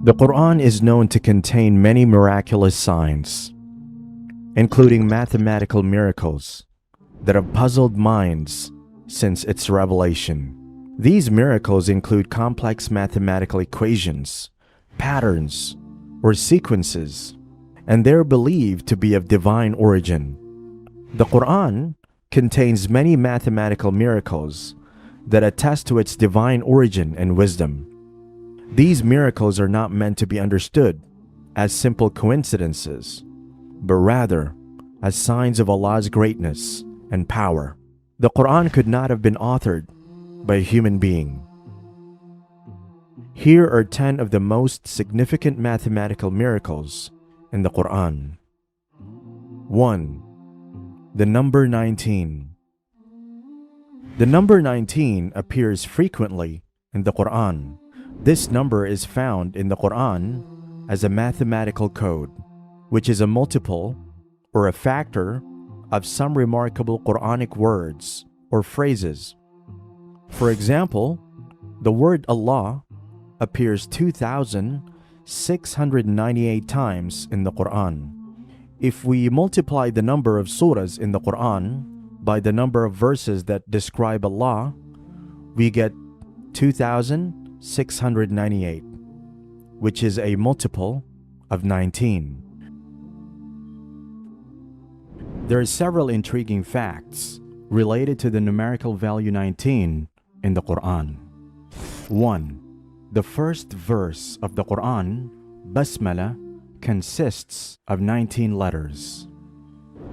The Quran is known to contain many miraculous signs, including mathematical miracles that have puzzled minds since its revelation. These miracles include complex mathematical equations, patterns, or sequences, and they're believed to be of divine origin. The Quran contains many mathematical miracles that attest to its divine origin and wisdom. These miracles are not meant to be understood as simple coincidences, but rather as signs of Allah's greatness and power. The Quran could not have been authored by a human being. Here are 10 of the most significant mathematical miracles in the Quran. 1. The number 19. The number 19 appears frequently in the Quran. This number is found in the Quran as a mathematical code, which is a multiple or a factor of some remarkable Quranic words or phrases. For example, the word Allah appears 2,698 times in the Quran. If we multiply the number of surahs in the Quran by the number of verses that describe Allah, we get 2,698, which is a multiple of 19. There are several intriguing facts related to the numerical value 19 in the Quran. 1. The first verse of the Quran, Basmala, consists of 19 letters.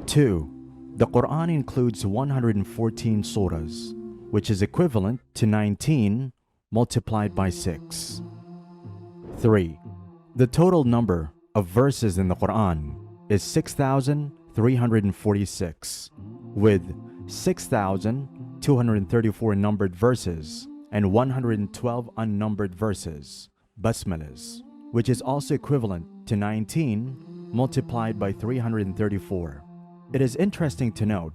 2. The Quran includes 114 surahs, which is equivalent to 19 multiplied by 6. 3. The total number of verses in the Quran is 6,346, with 6,234 numbered verses and 112 unnumbered verses, basmalas, which is also equivalent to 19 multiplied by 334. It is interesting to note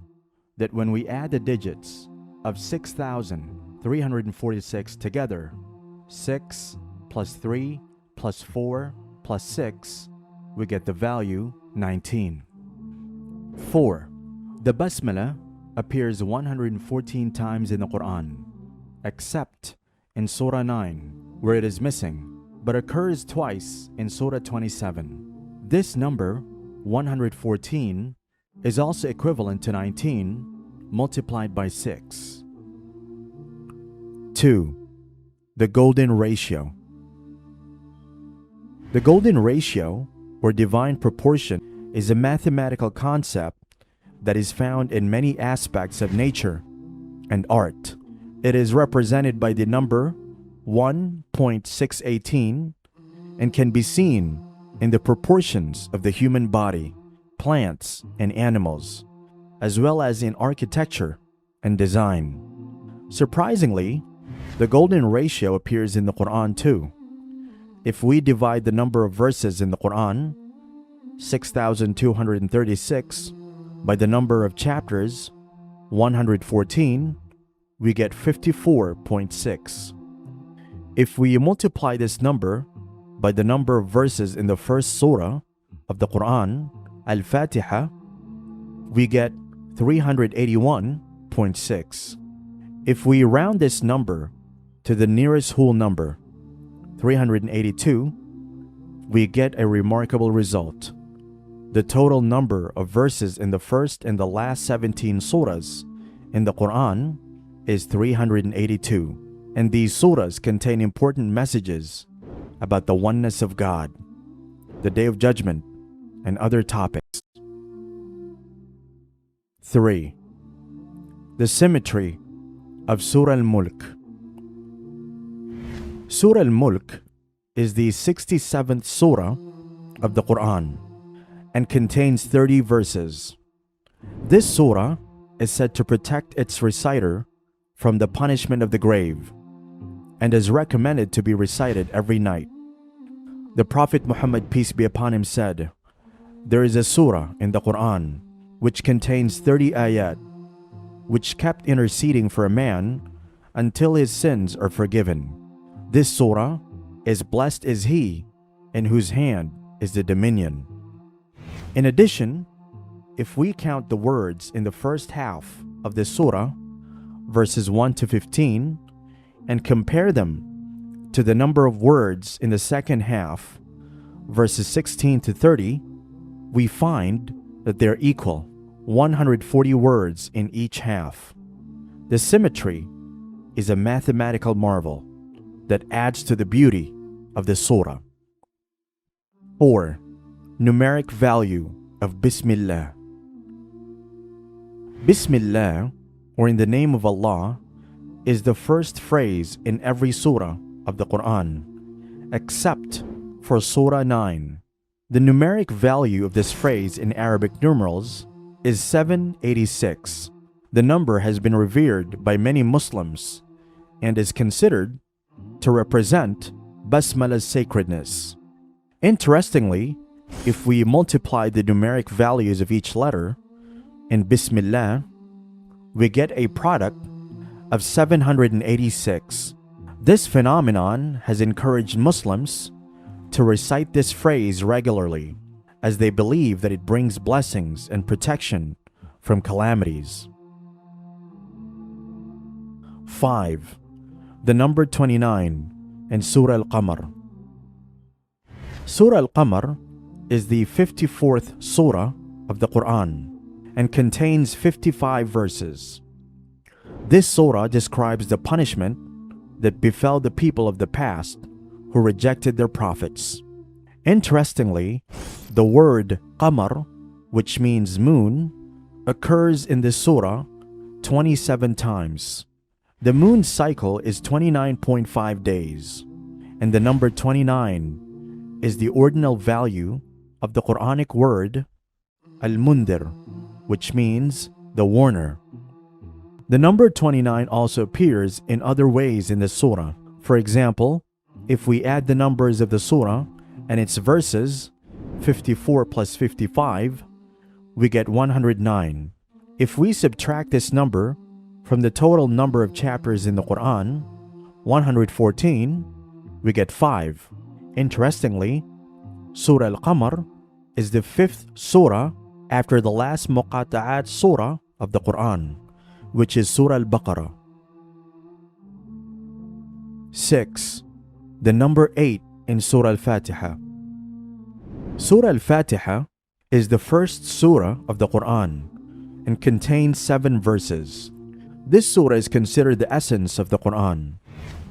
that when we add the digits of 6,346 together, 6 plus 3 plus 4 plus 6, we get the value 19. 4. The Basmala appears 114 times in the Quran, except in Surah 9, where it is missing, but occurs twice in Surah 27. This number, 114, is also equivalent to 19 multiplied by 6. 2. The golden ratio. The golden ratio, or divine proportion, is a mathematical concept that is found in many aspects of nature and art. It is represented by the number 1.618 and can be seen in the proportions of the human body, plants, and animals, as well as in architecture and design. Surprisingly, the golden ratio appears in the Quran too. If we divide the number of verses in the Quran, 6,236, by the number of chapters, 114, we get 54.6. If we multiply this number by the number of verses in the first surah of the Quran, Al-Fatiha, we get 381.6. If we round this number to the nearest whole number, 382, we get a remarkable result. The total number of verses in the first and the last 17 surahs in the Quran is 382, and these surahs contain important messages about the oneness of God, the Day of Judgment, and other topics. 3. The symmetry of Surah Mulk. Surah Mulk is the 67th surah of the Quran and contains 30 verses. This surah is said to protect its reciter from the punishment of the grave and is recommended to be recited every night. The Prophet Muhammad, peace be upon him, said, "There is a surah in the Quran which contains 30 ayat, which kept interceding for a man until his sins are forgiven. This surah is blessed is he in whose hand is the dominion. In addition, if we count the words in the first half of the surah, verses 1 to 15, and compare them to the number of words in the second half, verses 16 to 30, we find that they're equal, 140 words in each half. The symmetry is a mathematical marvel that adds to the beauty of the surah. 4. Numeric value of Bismillah. Bismillah, or in the name of Allah, is the first phrase in every surah of the Quran, except for Surah 9. The numeric value of this phrase in Arabic numerals is 786. The number has been revered by many Muslims and is considered to represent Basmala's sacredness. Interestingly, if we multiply the numeric values of each letter in Bismillah, we get a product of 786. This phenomenon has encouraged Muslims to recite this phrase regularly, as they believe that it brings blessings and protection from calamities. 5. The number 29 in Surah Al-Qamar. Surah Al-Qamar is the 54th surah of the Quran and contains 55 verses. This surah describes the punishment that befell the people of the past who rejected their prophets. Interestingly, the word Qamar, which means moon, occurs in this surah 27 times. The moon cycle is 29.5 days, and the number 29 is the ordinal value of the Quranic word Al-Mundir, which means the warner. The number 29 also appears in other ways in the surah. For example, if we add the numbers of the surah and its verses, 54 plus 55, we get 109. If we subtract this number from the total number of chapters in the Quran, 114, we get 5. Interestingly, Surah Al-Qamar is the 5th surah after the last Muqatta'at surah of the Quran, which is Surah Al-Baqarah. 6. The number 8 in Surah Al-Fatiha. Surah Al-Fatiha is the first surah of the Quran and contains 7 verses. This surah is considered the essence of the Quran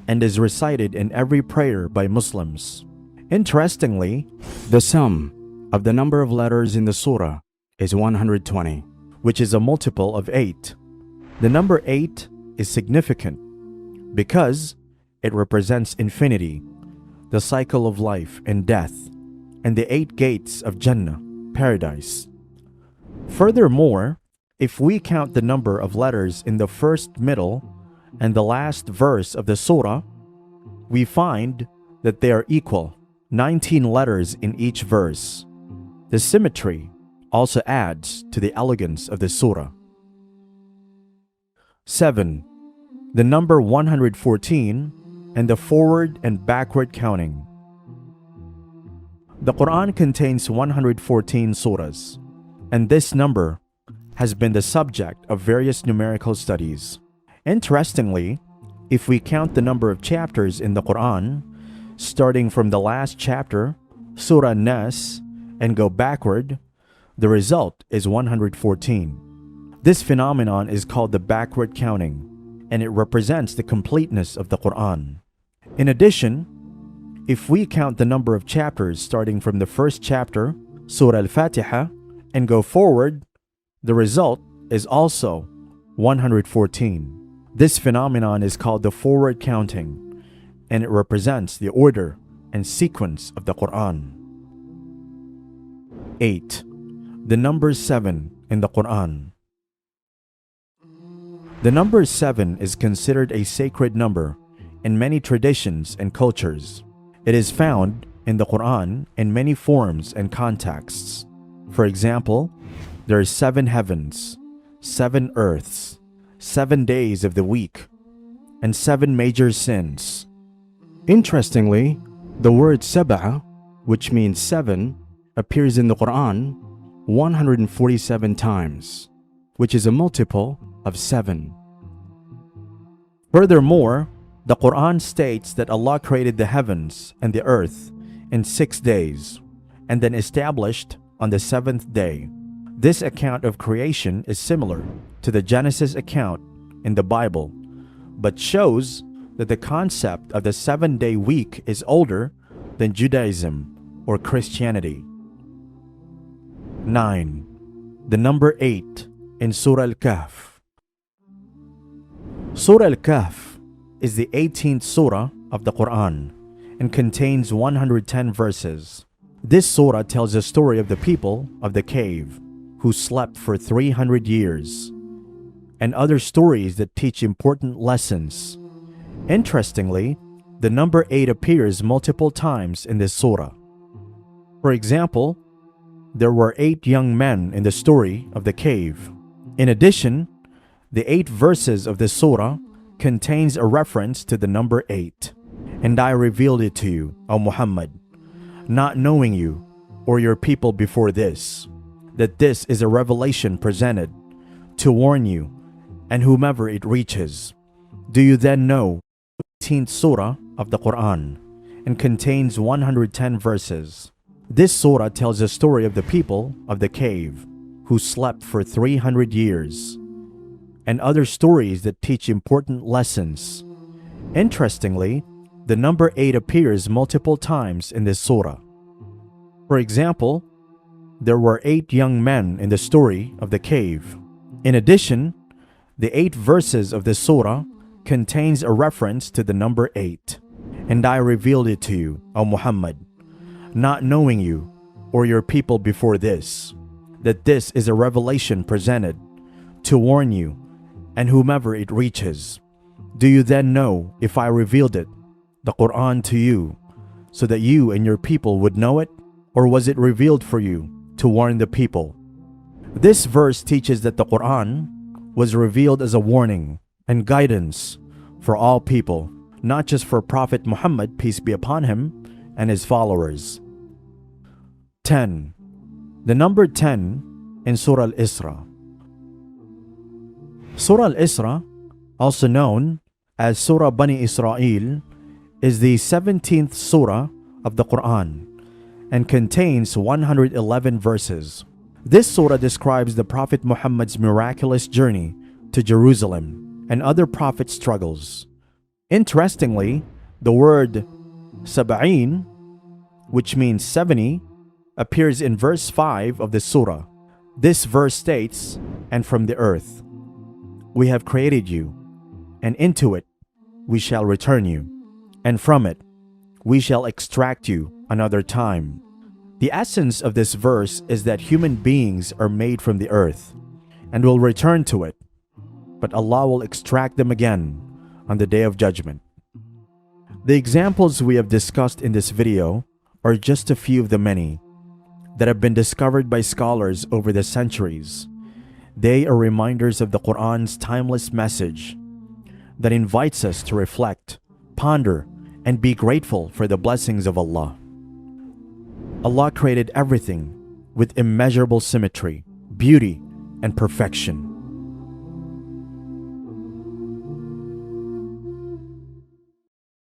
and is recited in every prayer by Muslims. Interestingly, the sum of the number of letters in the surah is 120, which is a multiple of 8. The number 8 is significant because it represents infinity, the cycle of life and death, and the 8 gates of Jannah, paradise. Furthermore, if we count the number of letters in the first, middle, and the last verse of the surah, we find that they are equal, 19 letters in each verse. The symmetry also adds to the elegance of the surah. 7. The number 114 and the forward and backward counting. The Quran contains 114 surahs, and this number has been the subject of various numerical studies. Interestingly, if we count the number of chapters in the Quran, starting from the last chapter, Surah Nas, and go backward, the result is 114. This phenomenon is called the backward counting, and it represents the completeness of the Quran. In addition, if we count the number of chapters starting from the first chapter, Surah Al-Fatiha, and go forward, the result is also 114. This phenomenon is called the forward counting, and it represents the order and sequence of the Quran. 8. The number 7 in the Quran. The number 7 is considered a sacred number in many traditions and cultures. It is found in the Quran in many forms and contexts. For example, there are 7 heavens, 7 earths, 7 days of the week, and 7 major sins. Interestingly, the word sab'a which means 7, appears in the Quran 147 times, which is a multiple of 7. Furthermore, the Quran states that Allah created the heavens and the earth in 6 days, and then established on the 7th day. This account of creation is similar to the Genesis account in the Bible, but shows that the concept of the 7-day week is older than Judaism or Christianity. 9. The number 8 in Surah Al-Kahf. Surah Al-Kahf is the 18th surah of the Quran and contains 110 verses. This surah tells the story of the people of the cave who slept for 300 years, and other stories that teach important lessons. Interestingly, the number 8 appears multiple times in this surah. For example, there were 8 young men in the story of the cave. In addition, the 8 verses of this surah contains a reference to the number 8. And I revealed it to you, O Muhammad, not knowing you or your people before this, that this is a revelation presented to warn you and whomever it reaches. Do you then know the 18th surah of the Quran and contains 110 verses? This surah tells the story of the people of the cave who slept for 300 years, and other stories that teach important lessons. Interestingly, the number 8 appears multiple times in this surah. For example, there were 8 young men in the story of the cave. In addition, the 8 verses of this surah contains a reference to the number 8. And I revealed it to you, O Muhammad, not knowing you or your people before this, that this is a revelation presented to warn you and whomever it reaches. Do you then know if I revealed it, the Quran, to you, so that you and your people would know it? Or was it revealed for you to warn the people? This verse teaches that the Quran was revealed as a warning and guidance for all people, not just for Prophet Muhammad, peace be upon him, and his followers. 10. The number 10 in Surah Isra. Surah Isra, also known as Surah Bani Israel, is the 17th surah of the Quran and contains 111 verses. This surah describes the Prophet Muhammad's miraculous journey to Jerusalem and other prophet struggles. Interestingly, the word sab'in, which means 70, appears in verse 5 of the surah. This verse states, "And from the earth we have created you, and into it we shall return you, and from it we shall extract you another time." The essence of this verse is that human beings are made from the earth and will return to it, but Allah will extract them again on the Day of Judgment. The examples we have discussed in this video are just a few of the many that have been discovered by scholars over the centuries. They are reminders of the Quran's timeless message that invites us to reflect, ponder, and be grateful for the blessings of Allah. Allah created everything with immeasurable symmetry, beauty, and perfection.